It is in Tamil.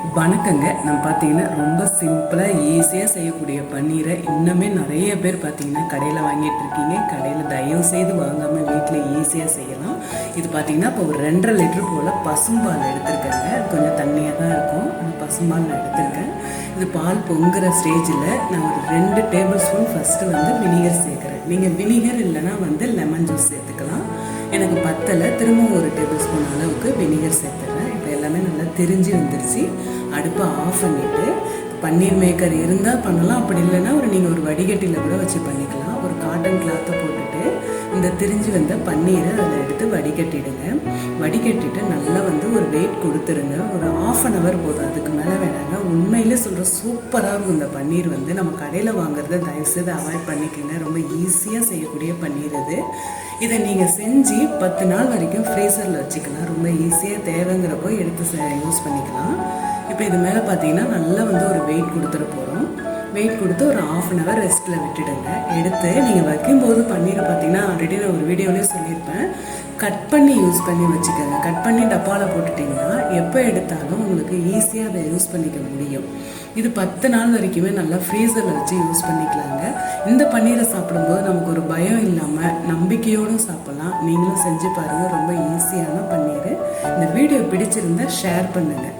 வணக்கங்க. நம்ம பார்த்தீங்கன்னா ரொம்ப சிம்பிளாக ஈஸியாக செய்யக்கூடிய பன்னீரை இன்னுமே நிறைய பேர் பார்த்தீங்கன்னா கடையில் வாங்கிட்டு இருக்கீங்க. கடையில் தயவு செய்து வாங்காமல் வீட்டில் ஈஸியாக செய்யலாம். இது பார்த்தீங்கன்னா இப்போ ஒரு 2.5 லிட்டர் போல் பசும்பால் எடுத்திருக்கேங்க. கொஞ்சம் தண்ணியாக தான் இருக்கும், அந்த பசும்பால் நான் எடுத்திருக்கேன். இது பால் பொங்குற ஸ்டேஜில் நான் ஒரு 2 டேபிள் ஸ்பூன் ஃபஸ்ட்டு வினிகர் சேர்க்குறேன். நீங்கள் வினிகர் இல்லைன்னா லெமன் ஜூஸ் சேர்த்துக்கலாம். எனக்கு பத்தலை, திரும்ப ஒரு டேபிள் ஸ்பூன் அளவுக்கு வினிகர் சேர்த்துறேன். இப்போ எல்லாமே நல்லா திரிஞ்சு வந்துருச்சு. அடுப்பை ஆஃப் பண்ணிவிட்டு பன்னீர் மேக்கர் இருந்தால் பண்ணலாம், அப்படி இல்லைன்னா நீங்கள் ஒரு வடிகட்டியில் கூட வச்சு பண்ணிக்கலாம். ஒரு காட்டன் கிளாத்தை போட்டுட்டு இந்த திரிஞ்சு வந்த பன்னீரை அதில் எடுத்து வடிகட்டிடுங்க. வடிகட்டிட்டு நல்லா ஒரு வெயிட் கொடுத்துருங்க. ஒரு 1/2 hour போதும், அதுக்கு மேலே வேணாங்க. உண்மையிலே சொல்கிற சூப்பராக இருக்கும் இந்த பன்னீர். நம்ம கடையில் வாங்குறத தயவுசெய்து அவாய்ட் பண்ணிக்கோங்க. ரொம்ப ஈஸியாக செய்யக்கூடிய பன்னீர் இது. இதை நீங்கள் செஞ்சு 10 நாள் வரைக்கும் ஃப்ரீசரில் வச்சுக்கலாம். ரொம்ப ஈஸியாக தேவைங்கிறப்போ எடுத்து யூஸ் பண்ணிக்கலாம். இப்போ இது மேலே பார்த்தீங்கன்னா நல்லா ஒரு வெயிட் கொடுத்துட போகிறோம். வெயிட் கொடுத்து ஒரு 1/2 hour ரெஸ்ட்டில் விட்டுடுங்க. எடுத்து நீங்கள் வைக்கும்போது பன்னீரை பார்த்தீங்கன்னா ஆல்ரெடி நான் ஒரு வீடியோலேயே சொல்லியிருப்பேன், கட் பண்ணி யூஸ் பண்ணி வச்சுக்கோங்க. கட் பண்ணி டப்பாவில் போட்டுட்டிங்கன்னா எப்போ எடுத்தாலும் உங்களுக்கு ஈஸியாக அதை யூஸ் பண்ணிக்க முடியும். இது 10 நாள் வரைக்குமே நல்லா ஃப்ரீசரில் வச்சு யூஸ் பண்ணிக்கலாங்க. இந்த பன்னீரை சாப்பிடும்போது நமக்கு ஒரு பயம் இல்லாமல் நம்பிக்கையோடு சாப்பிட்லாம். நீங்களும் செஞ்சு பாருங்கள், ரொம்ப ஈஸியான பன்னீர். இந்த வீடியோ பிடிச்சிருந்தால் ஷேர் பண்ணுங்கள்.